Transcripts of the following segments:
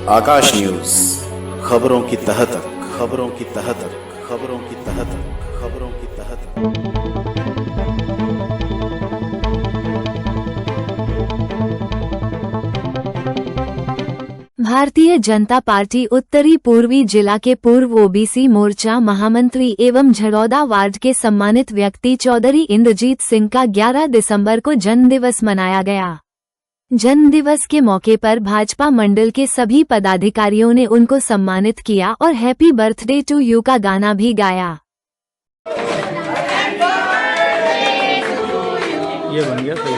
आकाश news, खबरों की तह तक, खबरों की तह तक, खबरों की तह तक, खबरों की तह तक। भारतीय जनता पार्टी उत्तरी पूर्वी जिला के पूर्व ओबीसी मोर्चा महामंत्री एवं झड़ौदा वार्ड के सम्मानित व्यक्ति चौधरी इंद्रजीत सिंह का 11 दिसंबर को जन्मदिवस मनाया गया। जन्मदिवस के मौके पर भाजपा मंडल के सभी पदाधिकारियों ने उनको सम्मानित किया और हैप्पी बर्थडे टू यू का गाना भी गाया। ये बन गया सही।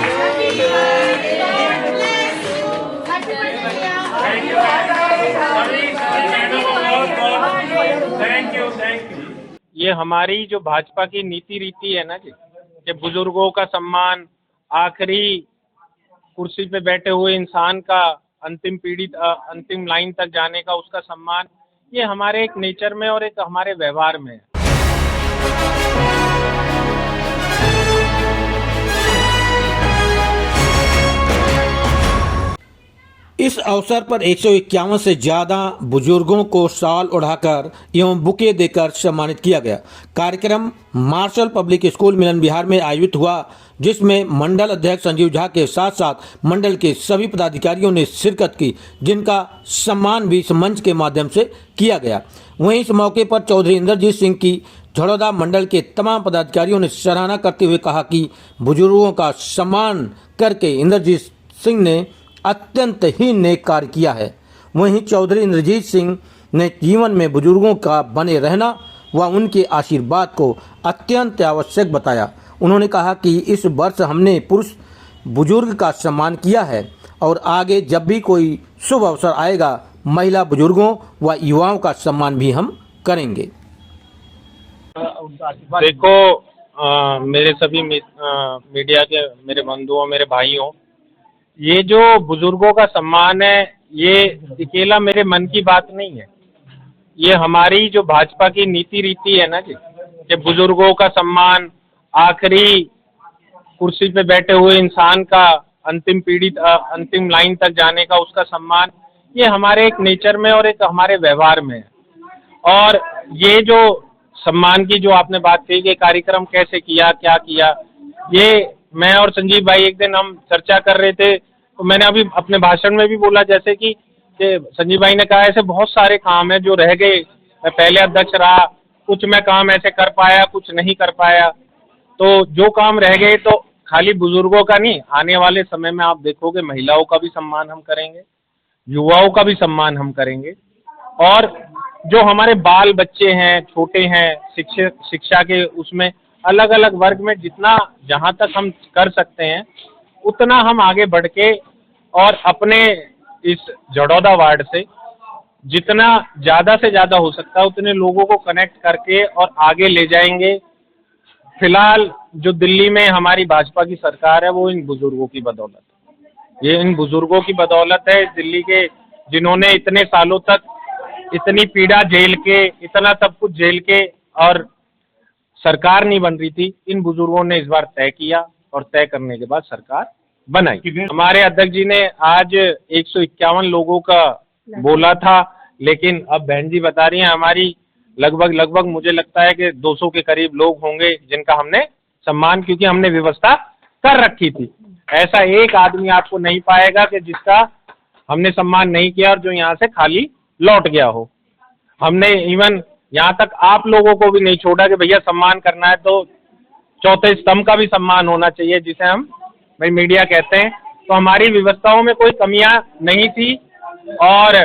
ये हमारी जो भाजपा की नीति रीति है ना जी, कि बुजुर्गों का सम्मान, आखिरी कुर्सी पे बैठे हुए इंसान का अंतिम लाइन तक जाने का उसका सम्मान, ये हमारे एक नेचर में और एक हमारे व्यवहार में है। इस अवसर पर 151 से ज्यादा बुजुर्गों को शॉल ओढ़ाकर एवं बुके देकर सम्मानित किया गया। कार्यक्रम मार्शल पब्लिक स्कूल मिलन विहार में आयोजित हुआ, जिसमें मंडल अध्यक्ष संजीव झा के साथ साथ मंडल के सभी पदाधिकारियों ने शिरकत की, जिनका सम्मान भी इस मंच के माध्यम से किया गया। वहीं इस मौके पर चौधरी इंद्रजीत सिंह की झड़ौदा मंडल के तमाम पदाधिकारियों ने सराहना करते हुए कहा कि बुजुर्गों का सम्मान करके इंद्रजीत सिंह ने अत्यंत ही नेक कार्य किया है। वहीं चौधरी इंद्रजीत सिंह ने जीवन में बुजुर्गों का बने रहना व उनके आशीर्वाद को अत्यंत आवश्यक बताया। उन्होंने कहा कि इस वर्ष हमने पुरुष बुजुर्ग का सम्मान किया है और आगे जब भी कोई शुभ अवसर आएगा, महिला बुजुर्गों व युवाओं का सम्मान भी हम करेंगे। देखो, मेरे सभी मीडिया के मेरे बंधुओं, मेरे भाइयों, ये जो बुजुर्गों का सम्मान है, ये अकेला मेरे मन की बात नहीं है। ये हमारी जो भाजपा की नीति रीति है ना जी, कि बुजुर्गों का सम्मान, आखिरी कुर्सी पे बैठे हुए इंसान का अंतिम लाइन तक जाने का उसका सम्मान, ये हमारे एक नेचर में और एक हमारे व्यवहार में है। और ये जो सम्मान की जो आपने बात कही कि कार्यक्रम कैसे किया, क्या किया, ये मैं और संजीव भाई एक दिन हम चर्चा कर रहे थे, तो मैंने अभी अपने भाषण में भी बोला, जैसे कि संजीव भाई ने कहा ऐसे बहुत सारे काम हैं जो रह गए। मैं पहले अध्यक्ष रहा, कुछ मैं काम ऐसे कर पाया, कुछ नहीं कर पाया। तो जो काम रह गए तो खाली बुजुर्गों का नहीं, आने वाले समय में आप देखोगे महिलाओं का भी सम्मान हम करेंगे, युवाओं का भी सम्मान हम करेंगे। और जो हमारे बाल बच्चे हैं, छोटे हैं, शिक्षा के उसमें अलग अलग वर्ग में जितना जहाँ तक हम कर सकते हैं उतना हम आगे बढ़ के और अपने इस झड़ौदा वार्ड से जितना ज़्यादा से ज़्यादा हो सकता है उतने लोगों को कनेक्ट करके और आगे ले जाएंगे। फिलहाल जो दिल्ली में हमारी भाजपा की सरकार है, वो इन बुजुर्गों की बदौलत है। ये इन बुजुर्गों की बदौलत है, दिल्ली के, जिन्होंने इतने सालों तक इतनी पीड़ा झेल के, इतना सब कुछ झेल के और सरकार नहीं बन रही थी, इन बुजुर्गों ने इस बार तय किया और तय करने के बाद सरकार बनाई। हमारे अध्यक्ष जी ने आज 151 लोगों का बोला था, लेकिन अब बहन जी बता रही हैं हमारी लगभग मुझे लगता है कि 200 के करीब लोग होंगे जिनका हमने सम्मान, क्योंकि हमने व्यवस्था कर रखी थी। ऐसा एक आदमी आपको नहीं पाएगा कि जिसका हमने सम्मान नहीं किया और जो यहाँ से खाली लौट गया हो। हमने इवन यहाँ तक आप लोगों को भी नहीं छोड़ा कि भैया सम्मान करना है तो चौथे स्तंभ का भी सम्मान होना चाहिए, जिसे हम भाई मीडिया कहते हैं। तो हमारी व्यवस्थाओं में कोई कमियां नहीं थी। और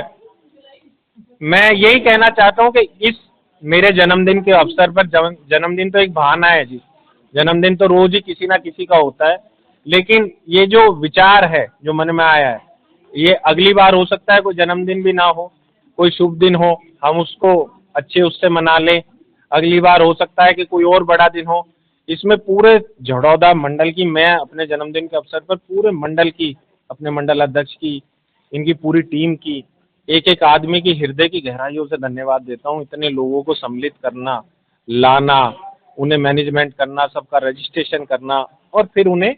मैं यही कहना चाहता हूं कि इस मेरे जन्मदिन के अवसर पर, जन्मदिन तो एक बहाना है जी, जन्मदिन तो रोज ही किसी ना किसी का होता है, लेकिन ये जो विचार है जो मन में आया है, ये अगली बार हो सकता है कोई जन्मदिन भी ना हो, कोई शुभ दिन हो, हम उसको अच्छे उससे मना लें। अगली बार हो सकता है कि कोई और बड़ा दिन हो। इसमें पूरे झड़ौदा मंडल की, मैं अपने जन्मदिन के अवसर पर पूरे मंडल की, अपने मंडल अध्यक्ष की, इनकी पूरी टीम की, एक एक आदमी की हृदय की गहराइयों से धन्यवाद देता हूँ। इतने लोगों को सम्मिलित करना, लाना, उन्हें मैनेजमेंट करना, सबका रजिस्ट्रेशन करना और फिर उन्हें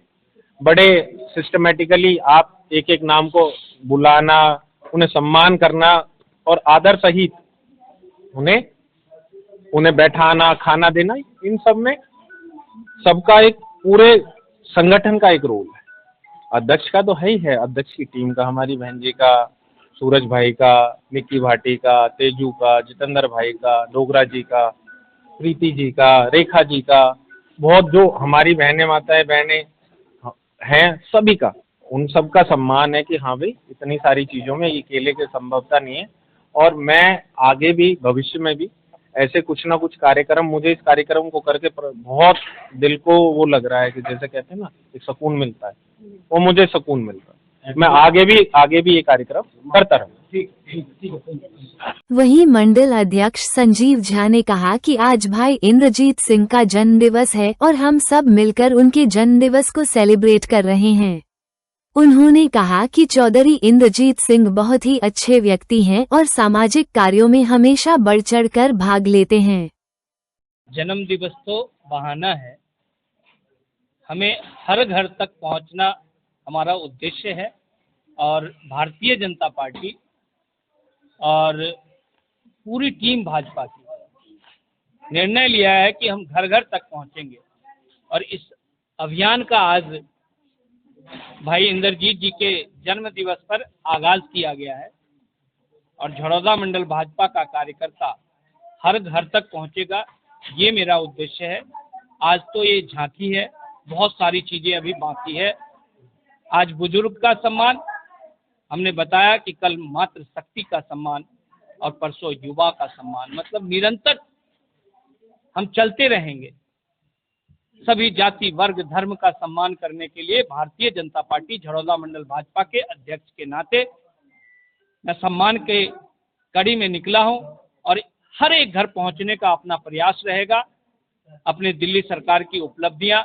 बड़े सिस्टमेटिकली आप एक एक नाम को बुलाना उन्हें सम्मान करना और आदर सहित उन्हें बैठाना, खाना देना, इन सब में सबका एक पूरे संगठन का एक रोल है। अध्यक्ष का तो है ही है, अध्यक्ष की टीम का, हमारी बहन जी का, सूरज भाई का, निक्की भाटी का, तेजू का, जितेंद्र भाई का, डोगरा जी का, प्रीति जी का, रेखा जी का, बहुत जो हमारी बहनें माताएं बहनें हैं सभी का, उन सब का सम्मान है कि हाँ भाई इतनी सारी चीज़ों में ये अकेले के संभवता नहीं है। और मैं आगे भी भविष्य में भी ऐसे कुछ ना कुछ कार्यक्रम, मुझे इस कार्यक्रम को करके बहुत दिल को वो लग रहा है कि जैसे कहते हैं ना एक सुकून मिलता है, वो मुझे सुकून मिलता है। मैं आगे भी ये कार्यक्रम करता रहूँ। वहीं मंडल अध्यक्ष संजीव झा ने कहा कि आज भाई इंद्रजीत सिंह का जन्म दिवस है और हम सब मिलकर उनके जन्म दिवस को सेलिब्रेट कर रहे हैं। उन्होंने कहा कि चौधरी इंद्रजीत सिंह बहुत ही अच्छे व्यक्ति हैं और सामाजिक कार्यों में हमेशा बढ़ चढ़कर भाग लेते हैं। जन्म दिवस तो बहाना है, हमें हर घर तक पहुंचना हमारा उद्देश्य है और भारतीय जनता पार्टी और पूरी टीम भाजपा की निर्णय लिया है कि हम घर घर तक पहुंचेंगे। और इस अभियान का आज भाई इंद्रजीत जी के जन्म दिवस पर आगाज किया गया है और झड़ौदा मंडल भाजपा का कार्यकर्ता हर घर तक पहुंचेगा, ये मेरा उद्देश्य है। आज तो ये झांकी है, बहुत सारी चीजें अभी बाकी है। आज बुजुर्ग का सम्मान, हमने बताया कि कल मातृ शक्ति का सम्मान और परसों युवा का सम्मान, मतलब निरंतर हम चलते रहेंगे। सभी जाति वर्ग धर्म का सम्मान करने के लिए भारतीय जनता पार्टी झड़ौदा मंडल भाजपा के अध्यक्ष के नाते मैं सम्मान के कड़ी में निकला हूं और हर एक घर पहुंचने का अपना प्रयास रहेगा। अपने दिल्ली सरकार की उपलब्धियां,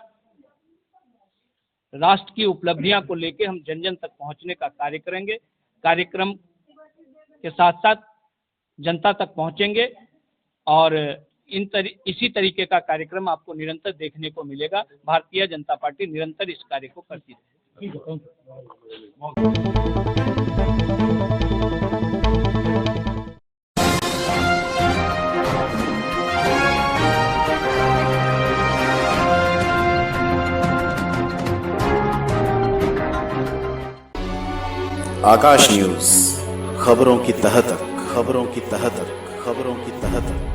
राष्ट्र की उपलब्धियां को लेकर हम जन जन तक पहुंचने का कार्य करेंगे। कार्यक्रम के साथ साथ जनता तक पहुंचेंगे और इसी तरीके का कार्यक्रम आपको निरंतर देखने को मिलेगा। भारतीय जनता पार्टी निरंतर इस कार्य को करती रहेगी। आकाश न्यूज, खबरों की तह तक, खबरों की तह तक, खबरों की तह तक।